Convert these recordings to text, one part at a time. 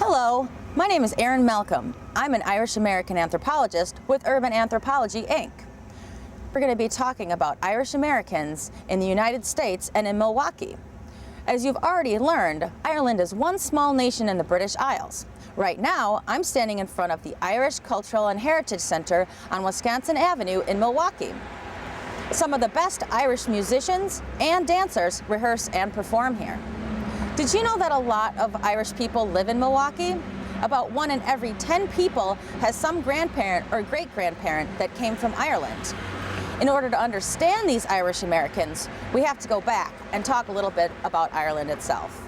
Hello, my name is Erin Malcolm. I'm an Irish-American anthropologist with Urban Anthropology, Inc. We're going to be talking about Irish Americans in the United States and in Milwaukee. As you've already learned, Ireland is one small nation in the British Isles. Right now, I'm standing in front of the Irish Cultural and Heritage Center on Wisconsin Avenue in Milwaukee. Some of the best Irish musicians and dancers rehearse and perform here. Did you know that a lot of Irish people live in Milwaukee? About 1 in every 10 people has some grandparent or great-grandparent that came from Ireland. In order to understand these Irish Americans, we have to go back and talk a little bit about Ireland itself.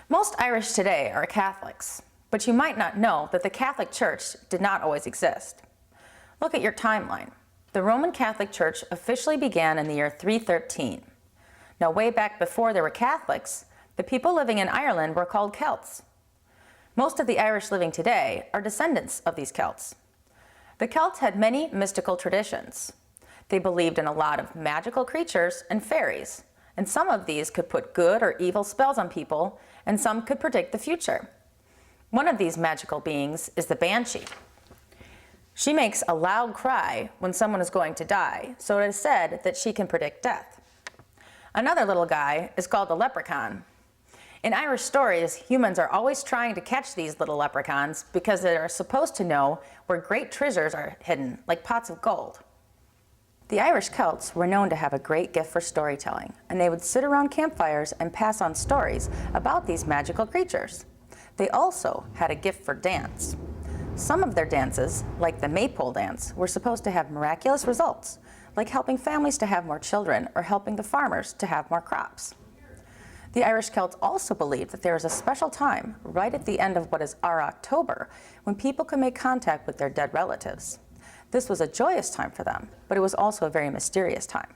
Most Irish today are Catholics, but you might not know that the Catholic Church did not always exist. Look at your timeline. The Roman Catholic Church officially began in the year 313. Now, way back before there were Catholics, the people living in Ireland were called Celts. Most of the Irish living today are descendants of these Celts. The Celts had many mystical traditions. They believed in a lot of magical creatures and fairies, and some of these could put good or evil spells on people, and some could predict the future. One of these magical beings is the Banshee. She makes a loud cry when someone is going to die, so it is said that she can predict death. Another little guy is called the Leprechaun. In Irish stories, humans are always trying to catch these little leprechauns because they are supposed to know where great treasures are hidden, like pots of gold. The Irish Celts were known to have a great gift for storytelling, and they would sit around campfires and pass on stories about these magical creatures. They also had a gift for dance. Some of their dances, like the Maypole dance, were supposed to have miraculous results, like helping families to have more children or helping the farmers to have more crops. The Irish Celts also believed that there is a special time, right at the end of what is our October, when people can make contact with their dead relatives. This was a joyous time for them, but it was also a very mysterious time.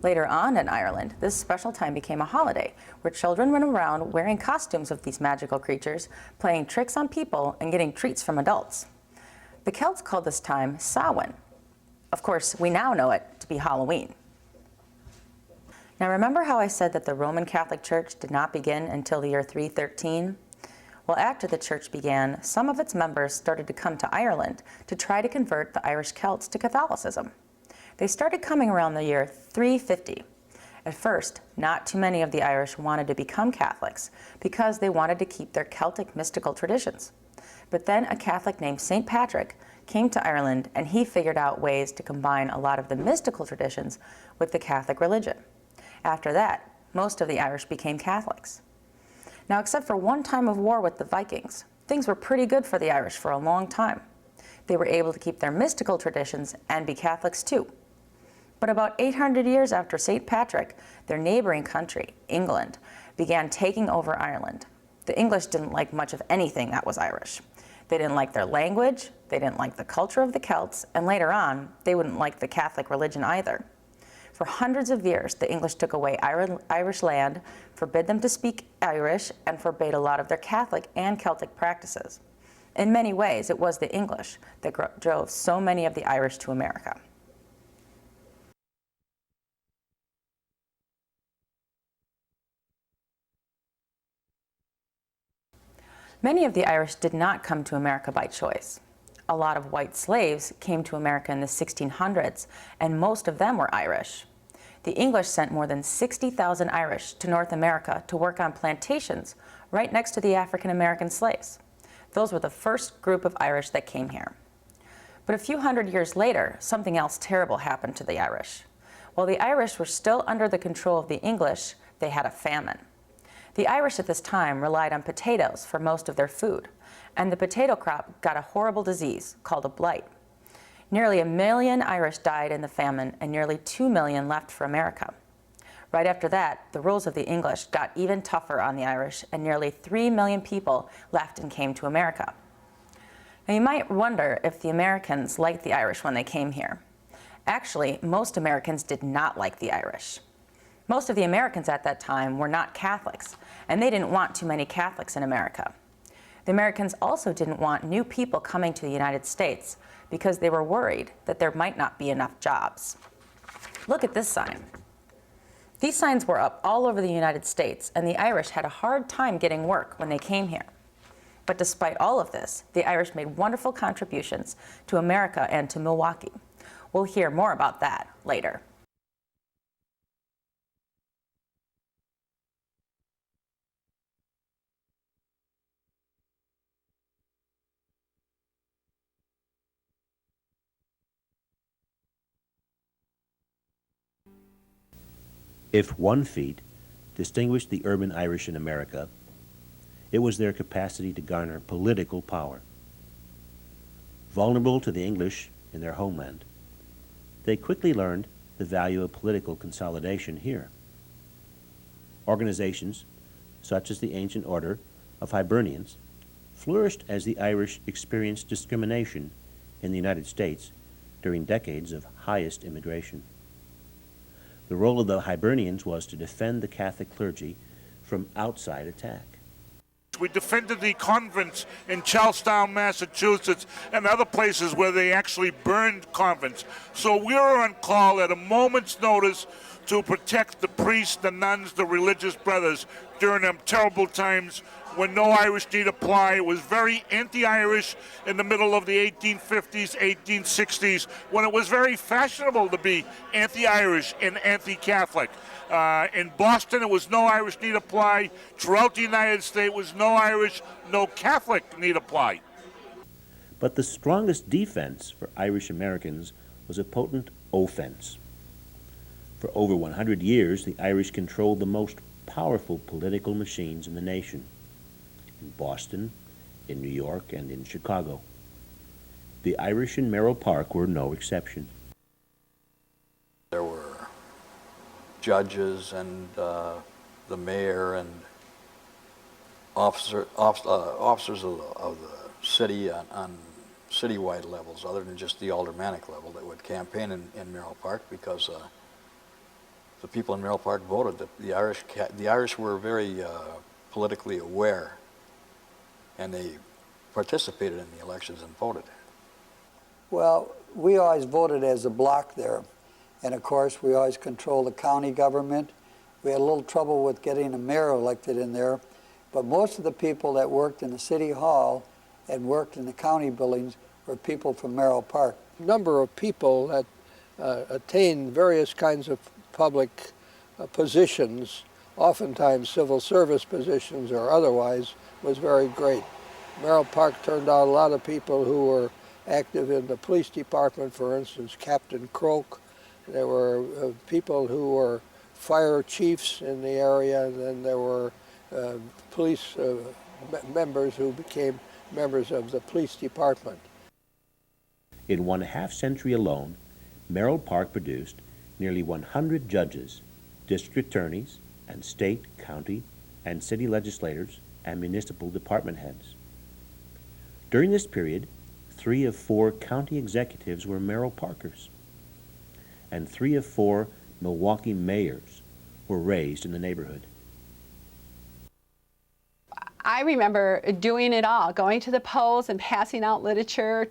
Later on in Ireland, this special time became a holiday where children went around wearing costumes of these magical creatures, playing tricks on people and getting treats from adults. The Celts called this time Samhain. Of course, we now know it to be Halloween. Now, remember how I said that the Roman Catholic Church did not begin until the year 313? Well, after the church began, some of its members started to come to Ireland to try to convert the Irish Celts to Catholicism. They started coming around the year 350. At first, not too many of the Irish wanted to become Catholics because they wanted to keep their Celtic mystical traditions. But then a Catholic named St. Patrick came to Ireland, and he figured out ways to combine a lot of the mystical traditions with the Catholic religion. After that, most of the Irish became Catholics. Now, except for one time of war with the Vikings, things were pretty good for the Irish for a long time. They were able to keep their mystical traditions and be Catholics too. But about 800 years after St. Patrick, their neighboring country, England, began taking over Ireland. The English didn't like much of anything that was Irish. They didn't like their language, they didn't like the culture of the Celts, and later on, they wouldn't like the Catholic religion either. For hundreds of years, the English took away Irish land, forbid them to speak Irish, and forbade a lot of their Catholic and Celtic practices. In many ways, it was the English that drove so many of the Irish to America. Many of the Irish did not come to America by choice. A lot of white slaves came to America in the 1600s, and most of them were Irish. The English sent more than 60,000 Irish to North America to work on plantations right next to the African American slaves. Those were the first group of Irish that came here. But a few hundred years later, something else terrible happened to the Irish. While the Irish were still under the control of the English, they had a famine. The Irish at this time relied on potatoes for most of their food, and the potato crop got a horrible disease called a blight. Nearly 1 million Irish died in the famine, and nearly 2 million left for America. Right after that, the rules of the English got even tougher on the Irish, and nearly 3 million people left and came to America. Now, you might wonder if the Americans liked the Irish when they came here. Actually, most Americans did not like the Irish. Most of the Americans at that time were not Catholics, and they didn't want too many Catholics in America. The Americans also didn't want new people coming to the United States because they were worried that there might not be enough jobs. Look at this sign. These signs were up all over the United States, and the Irish had a hard time getting work when they came here. But despite all of this, the Irish made wonderful contributions to America and to Milwaukee. We'll hear more about that later. If one feat distinguished the urban Irish in America, it was their capacity to garner political power. Vulnerable to the English in their homeland, they quickly learned the value of political consolidation here. Organizations such as the Ancient Order of Hibernians flourished as the Irish experienced discrimination in the United States during decades of highest immigration. The role of the Hibernians was to defend the Catholic clergy from outside attack. We defended the convents in Charlestown, Massachusetts, and other places where they actually burned convents. So we were on call at a moment's notice to protect the priests, the nuns, the religious brothers during them terrible times when no Irish need apply. It was very anti-Irish in the middle of the 1850s, 1860s, when it was very fashionable to be anti-Irish and anti-Catholic. In Boston, it was no Irish need apply. Throughout the United States, it was no Irish, no Catholic need apply. But the strongest defense for Irish Americans was a potent offense. For over 100 years, the Irish controlled the most powerful political machines in the nation. In Boston, in New York, and in Chicago. The Irish in Merrill Park were no exception. There were judges and the mayor and officers of the city on citywide levels, other than just the aldermanic level, that would campaign in Merrill Park, because the people in Merrill Park voted. The Irish were very politically aware, and they participated in the elections and voted. Well, we always voted as a block there. And of course, we always controlled the county government. We had a little trouble with getting a mayor elected in there. But most of the people that worked in the city hall and worked in the county buildings were people from Merrill Park. Number of people that attained various kinds of public positions, oftentimes civil service positions or otherwise, was very great. Merrill Park turned out a lot of people who were active in the police department, for instance, Captain Croak. There were people who were fire chiefs in the area, and then there were police members who became members of the police department. In 1/2 century alone, Merrill Park produced nearly 100 judges, district attorneys, and state, county, and city legislators and municipal department heads. During this period, 3 of 4 county executives were Merrill Parkers, and 3 of 4 Milwaukee mayors were raised in the neighborhood. I remember doing it all, going to the polls and passing out literature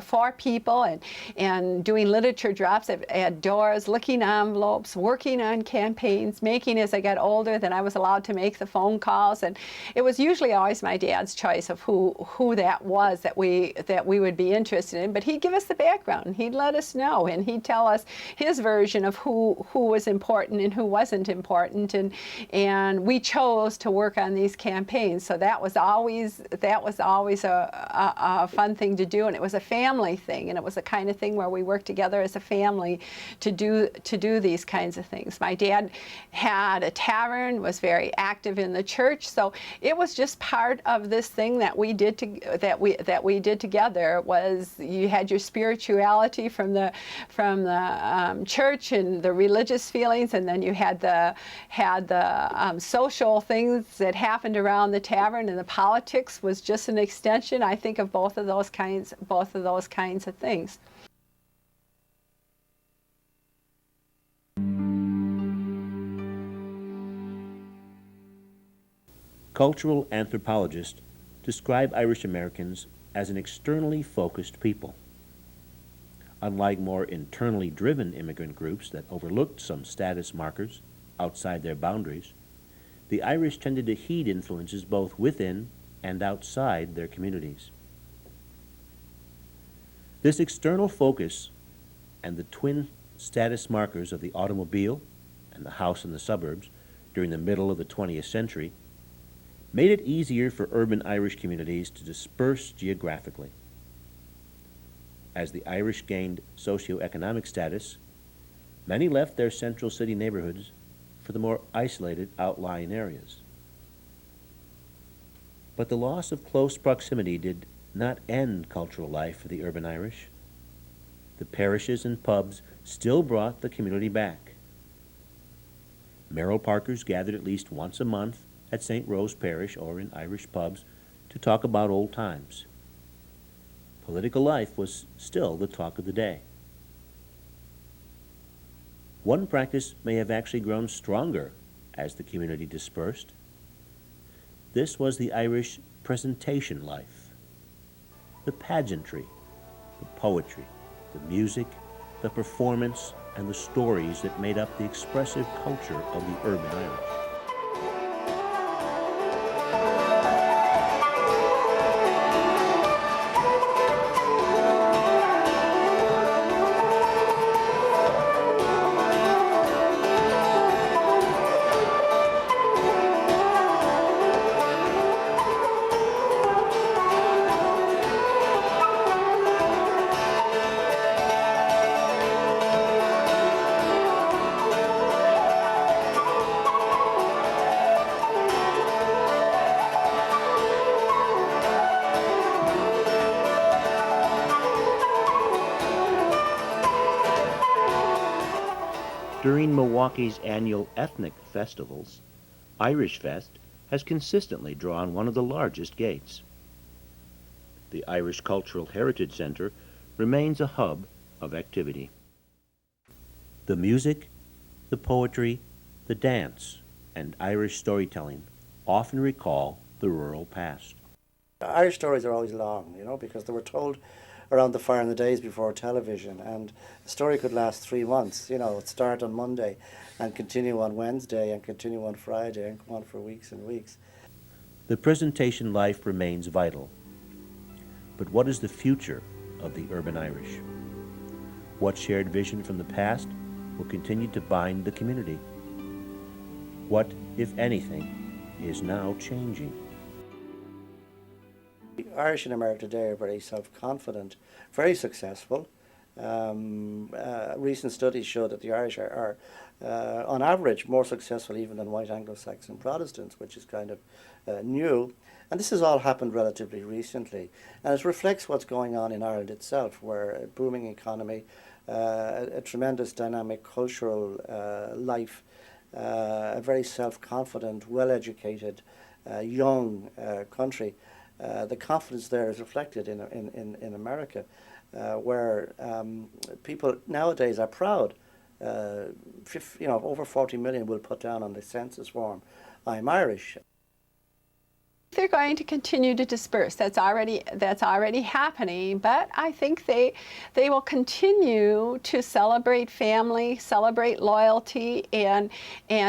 for people, and doing literature drops at doors, licking envelopes, working on campaigns, making, as I got older, then I was allowed to make the phone calls, and it was usually always my dad's choice of who that was that we would be interested in. But he'd give us the background, he'd let us know, and he'd tell us his version of who was important and who wasn't important, and we chose to work on these campaigns. So that was always a fun thing to do, and it was a family thing, and it was the kind of thing where we worked together as a family to do these kinds of things. My dad had a tavern, was very active in the church, so it was just part of this thing that we did together. Was you had your spirituality from the church and the religious feelings, and then you had the social things that happened around the tavern, and the politics was just an extension, I think, of both of those kinds of things. Cultural anthropologists describe Irish Americans as an externally focused people. Unlike more internally driven immigrant groups that overlooked some status markers outside their boundaries, the Irish tended to heed influences both within and outside their communities. This external focus and the twin status markers of the automobile and the house in the suburbs during the middle of the 20th century made it easier for urban Irish communities to disperse geographically. As the Irish gained socioeconomic status, many left their central city neighborhoods for the more isolated outlying areas. But the loss of close proximity did not end cultural life for the urban Irish. The parishes and pubs still brought the community back. Merrill Parkers gathered at least once a month at St. Rose Parish or in Irish pubs to talk about old times. Political life was still the talk of the day. One practice may have actually grown stronger as the community dispersed. This was the Irish presentation life. The pageantry, the poetry, the music, the performance, and the stories that made up the expressive culture of the urban Irish. During Milwaukee's annual ethnic festivals, Irish Fest has consistently drawn one of the largest gates. The Irish Cultural Heritage Center remains a hub of activity. The music, the poetry, the dance, and Irish storytelling often recall the rural past. Irish stories are always long, because they were told around the fire in the days before television, and the story could last 3 months, start on Monday and continue on Wednesday and continue on Friday and go on for weeks and weeks. The presentation life remains vital. But what is the future of the urban Irish? What shared vision from the past will continue to bind the community? What, if anything, is now changing? The Irish in America today are very self-confident, very successful. Recent studies show that the Irish are on average, more successful even than white Anglo-Saxon Protestants, which is kind of new. And this has all happened relatively recently. And it reflects what's going on in Ireland itself, where a booming economy, a tremendous dynamic cultural life, a very self-confident, well-educated, young country. The confidence there is reflected in America, where people nowadays are proud. Over 40 million will put down on the census form, "I'm Irish." They're going to continue to disperse. That's already happening, but I think they will continue to celebrate family, celebrate loyalty, and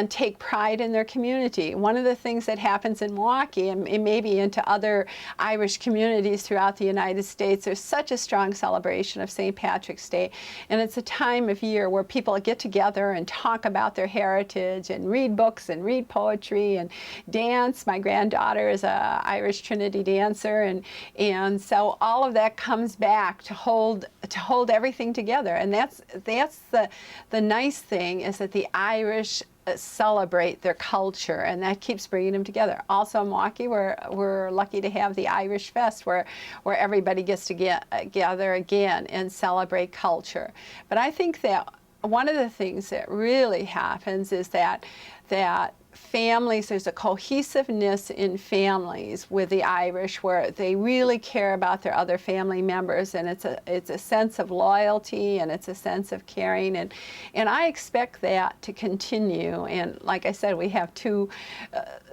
take pride in their community. One of the things that happens in Milwaukee and maybe into other Irish communities throughout the United States, there's such a strong celebration of St. Patrick's Day, and it's a time of year where people get together and talk about their heritage and read books and read poetry and dance. My granddaughter is a Irish Trinity dancer, and so all of that comes back to hold everything together. And that's the nice thing, is that the Irish celebrate their culture, and that keeps bringing them together. Also in Milwaukee, we're lucky to have the Irish Fest, where everybody gets to gather again and celebrate culture. But I think that one of the things that really happens is that families, there's a cohesiveness in families with the Irish, where they really care about their other family members, and it's a sense of loyalty, and it's a sense of caring, and I expect that to continue. And like I said, we have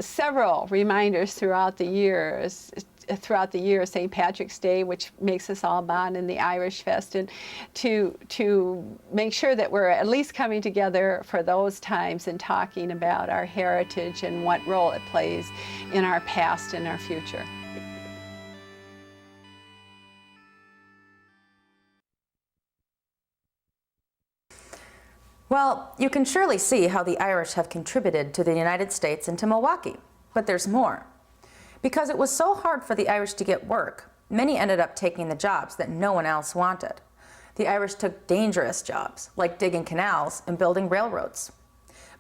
several reminders throughout the years throughout the year, St. Patrick's Day, which makes us all bond, and the Irish Fest, and to make sure that we're at least coming together for those times and talking about our heritage and what role it plays in our past and our future. Well, you can surely see how the Irish have contributed to the United States and to Milwaukee, but there's more. Because it was so hard for the Irish to get work, many ended up taking the jobs that no one else wanted. The Irish took dangerous jobs, like digging canals and building railroads.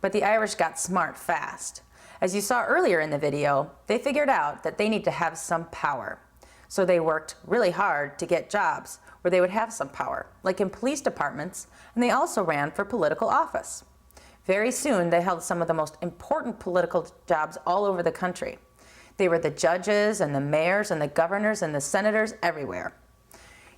But the Irish got smart fast. As you saw earlier in the video, they figured out that they need to have some power. So they worked really hard to get jobs where they would have some power, like in police departments, and they also ran for political office. Very soon, they held some of the most important political jobs all over the country. They were the judges and the mayors and the governors and the senators everywhere.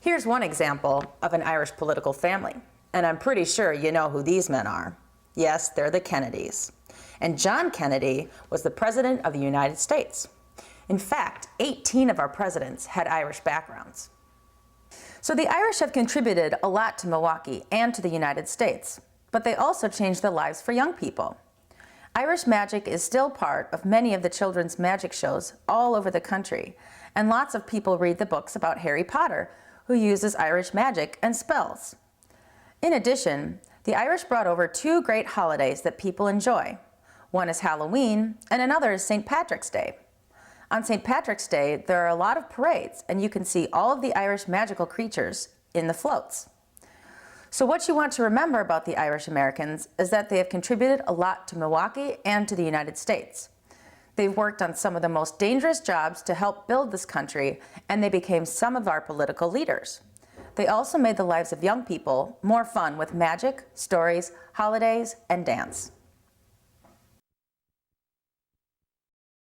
Here's one example of an Irish political family, and I'm pretty sure you know who these men are. Yes, they're the Kennedys. And John Kennedy was the President of the United States. In fact, 18 of our presidents had Irish backgrounds. So the Irish have contributed a lot to Milwaukee and to the United States, but they also changed the lives for young people. Irish magic is still part of many of the children's magic shows all over the country, and lots of people read the books about Harry Potter, who uses Irish magic and spells. In addition, the Irish brought over 2 great holidays that people enjoy. One is Halloween, and another is St. Patrick's Day. On St. Patrick's Day, there are a lot of parades, and you can see all of the Irish magical creatures in the floats. So what you want to remember about the Irish Americans is that they have contributed a lot to Milwaukee and to the United States. They've worked on some of the most dangerous jobs to help build this country, and they became some of our political leaders. They also made the lives of young people more fun with magic, stories, holidays, and dance.